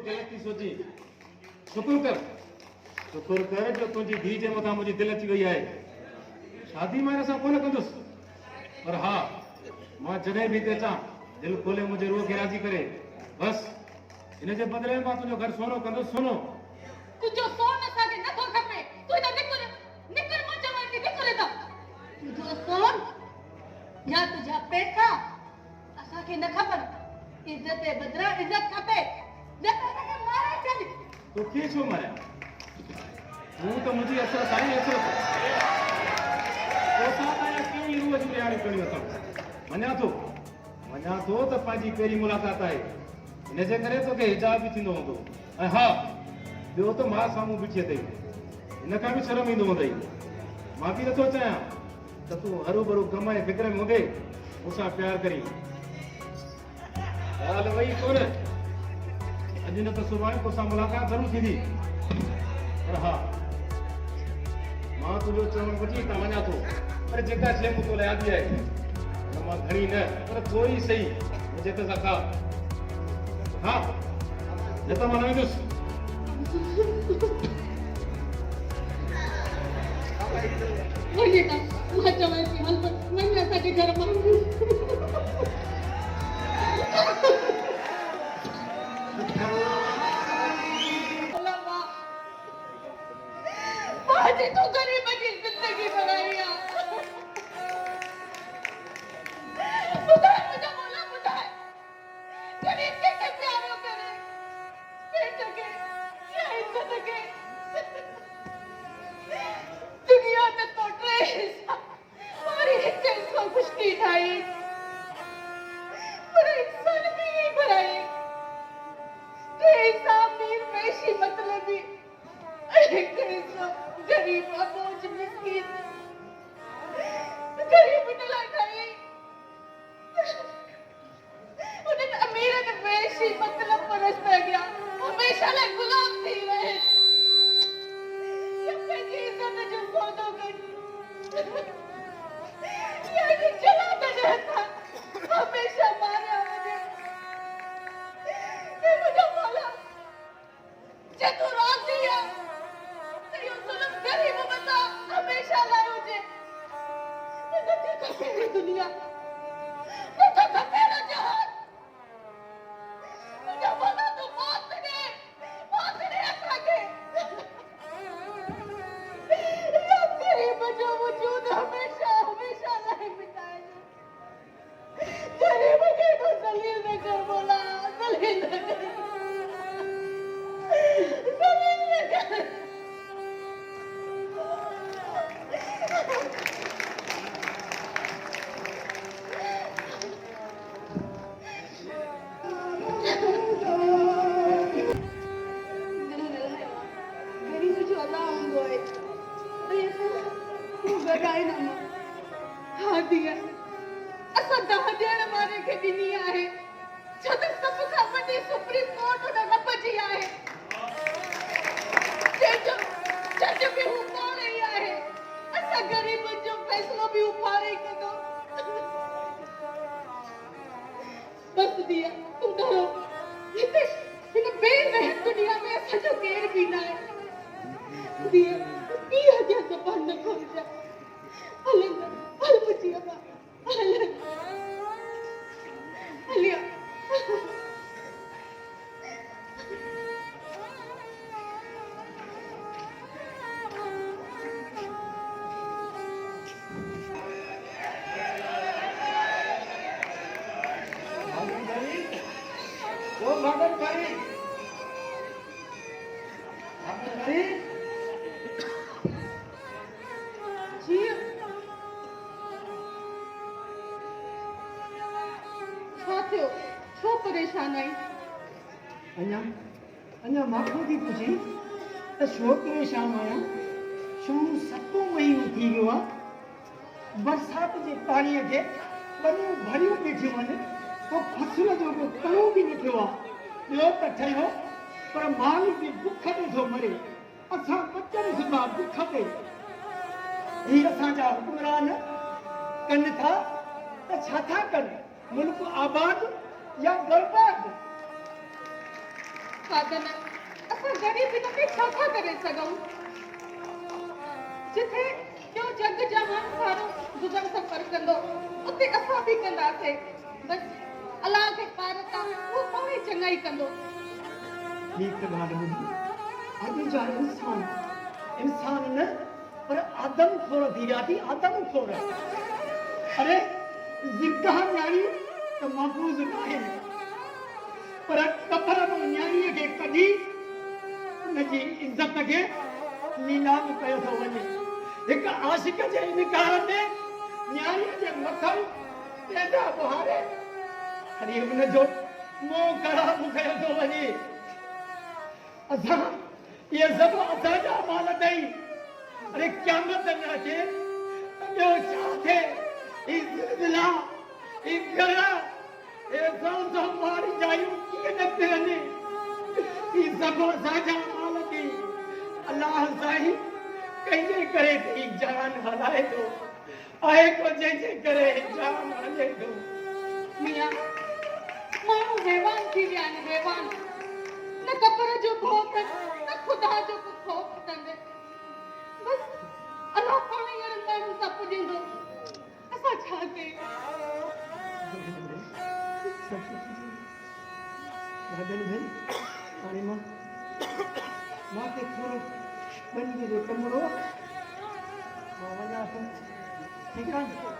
गलत थी सोची शुक्र कर जो तुझी धी जे मथा मुझी दिल अची वई आहे शादी मां सां कोन कंदुसि पर हा मां जॾहिं बि हिते अचां दिल खोले मुझे रूह खे राज़ी करे बस इन जे बदिले मां तुंहिंजो घर सोनो कंदुसि सोनो तुझो सोन असांखे नथो खपे तूं त निकुर मां चवां थी निकुर त तुझो सोन या तुझा पैसा असांखे न खपनि इज़त जे बदिरां इज़त खपे न त असांखे मारे छॾ तोखे छो मारियां तूं त मुंहिंजी असर साईं असर तोसां ताईं कहिड़ी रूह जी ॾियारी करियूं अथऊं मञा थो त पंहिंजी पहिरीं मुलाक़ात आहे इन जे करे तोखे हिजाब बि थींदो हूंदो ऐं हा ॿियो त मां साम्हूं बीठी अथई हिन खां बि शर्म ईंदो हूंदई मां बि नथो चाहियां त तूं हरू भरू कम ऐं फिक्र में हूंदे मूंसां प्यार करी ॻाल्हि वई कोन अॼु न त सुभाणे तोसां मुलाक़ात ज़रूरु थींदी पर हा मां तुंहिंजो चवणु वठी त वञा थो पर जेका शइ मूं तोले यादि आहे हुन मां घणी न पर थोरी सही मुंहिंजे त सां खा हा न त मां न वेंदुसि वञे था मां चवां थी हल वञ असांजे घर मां आज तू गरीब की जिंदगी बनाई है बुधाए मुझे बोला बुधाए गरीब के प्यारो करे पेट के क्या इज्जत के दुनिया में तो ट्रेस हमारी हिस्से को कुछ नहीं ढाई पर इंसान भी नहीं भराई ट्रेस आमी पेशी मतलबी गरीब अबोज मिस्कीन गरीब न लॻाई उन्हनि अमीर ने वेशी मतलब परस पै गया हमेशा लाइ गुलाम थी रहे सब पंहिंजी इज़त जो सौदो कनि यानी चला न रहता हमेशा मारिया वञे हे मुंहिंजो मौला जे तूं राज़ी आहे गरीब बंदा हमेशा लाए हुजे नथी खपे दुनिया नथो खपे न जहान मुंहिंजो मना तो मौत ॾे असांखे गरीब जो वजूद हमेशा लाए मिटाए गरीब खे तो ज़लील न कर बोला ज़लील न कर अन्या माखो थी पुछी त छो परेशान आहियां छो सतो महीनो थी वियो आहे बरसात जे पाणीअ खे ॿनियूं भरियूं पई थियूं वञनि पोइ फसल जो को कणो बि न थियो आहे ॿियो त ठहियो पर माल बि बुख ते थो मरे असां बचनि सुधा बुख ते ही असांजा हुकुमरान कनि था त छा था कनि मुल्क आबाद या बर्बाद साधन असां ग़रीब हिन में छा था करे सघूं जिथे जो जग जहान सारो गुज़र सफ़र कंदो उते असां बि कंदासीं बस अलाह खे पार तां उहो पाण ई चङाई कंदो ठीक ॻाल्हि ॿुधी अॼु जा इंसान न पर आदम खोड़ थी विया थी आदम खोड़ अरे ज़िंदा न्याणियूं त महफ़ूज़ न आहिनि पर कबर में न्याणीअ खे कढी उनजी इज़त खे नीलाम कयो थो वञे हिकु आशिक जे इनकार में न्याणीअ जे मथां पैदा बुहारे हरी उनजो मोह ख़राब कयो थो वञे असां इहे सभु असांजा माल अथई अरे क़यामत न अचे ॿियो छा थिए ही ज़िलज़िला ही गरा हे सौ मारी जायूं कीअं न थियनि ही सभु असांजा माल थी अलाह साईं कंहिंजे करे थी जान हलाए थो आहे को जंहिंजे करे जान हले थो मियां माण्हू हैवान थी विया आहिनि हैवान न कबर जो भउ अथनि न ख़ुदा जो को ख़ौफ़ अथनि बस अलाह पाण ई अहिड़नि माण्हुनि सां पुॼंदो असां छा कयूं भाॼनि भेण हाणे मां खे थोरो बंदि जो कमिरो मां वञा थो ठीकु आहे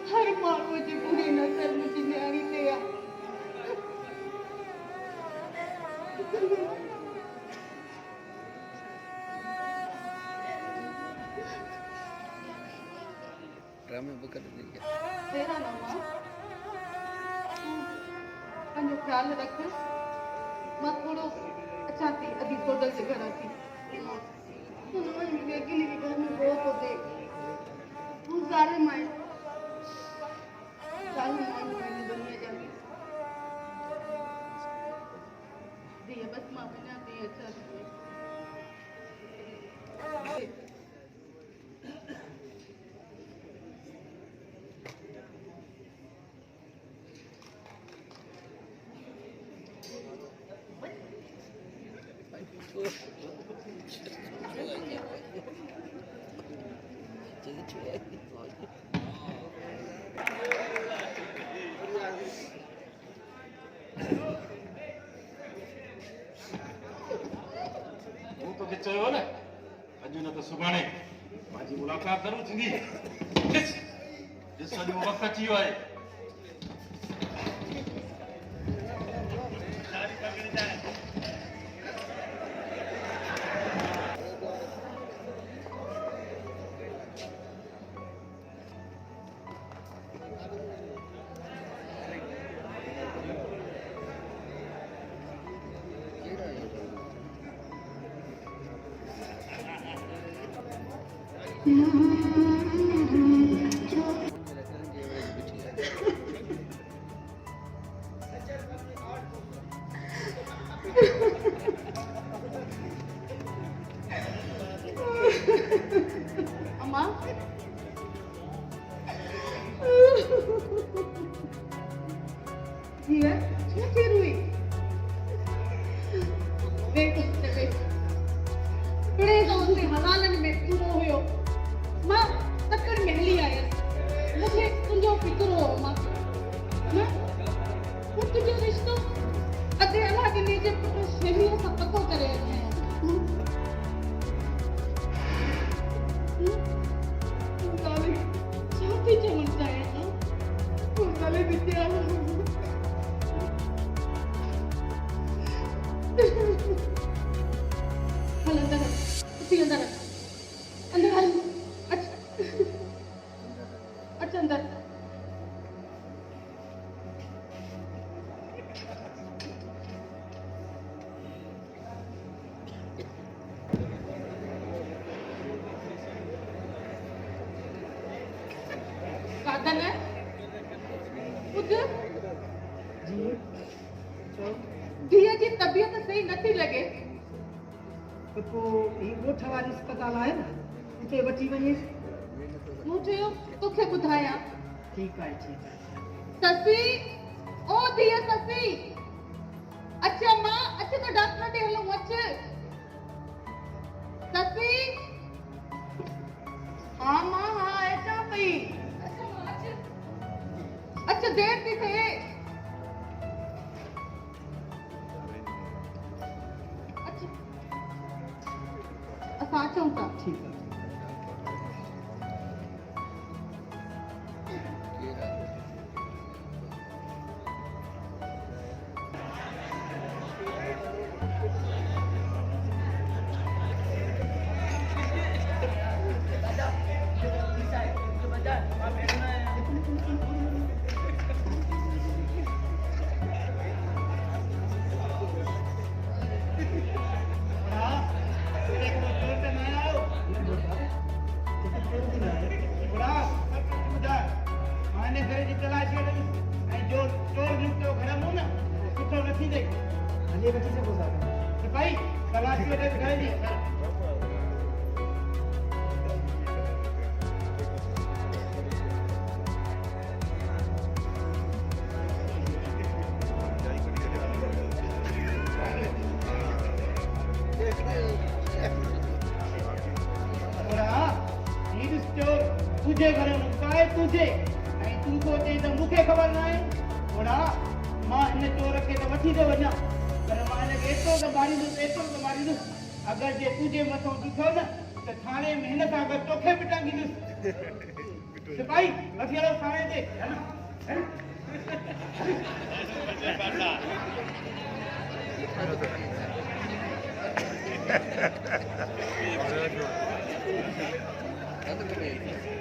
हर माण्हूअ जी बुरी नज़र मुंहिंजी न्याणी ते आहे ड्रामे बकर नहीं तेरा नाम पंहिंजो ख्याल रख मां थोरो अचां थी अधी सोडल जे घर थी लेकिन घर में बहुत होते तू सारे माए सारे माए दुनिया जानी दिए बस मां बना दी अच्छा चयो न अॼु न त सुभाणे मुंहिंजी मुलाक़ात ज़रूरु थींदी ॾिस अॼु वक़्तु अची वियो आहे अम्मा ये क्या चीज हुई देख बड़े दोस्त हवालन में पूरो हुयो मां तकड़ महली आया मुझे तुंजो फिक्र हो मां ना तुंजो रिश्तो अदे अल्लाह के नीचे शेमी सा पतो करे सरकारी अस्पताल आहे न उते वठी वञेसि। मूं चयो तोखे ॿुधायां। ठीकु आहे ठीकु आहे। ससी, ओ धीअ ससी, अच मां, अच तो डॉक्टर ॾे हलूं, अच। ससी, हाँ मां, हाँ अचां पई। अच देर थी थिए। अच, असां अचूं था। ठीकु आहे। हले वठी सघो था भाई तलाशी वठे घर जी तुझे घर मुकाए तुझे तू सोचे तो मुखे खबर ना है ओड़ा मां इन चोर के तो वठी दे वना पर मां ने एतो तो मारी दो अगर जे तुझे मथो दिखो ना तो थाने में हिन का अगर तोखे पिटांगी दस सिपाही असी हलो थाने ते है ना Other way.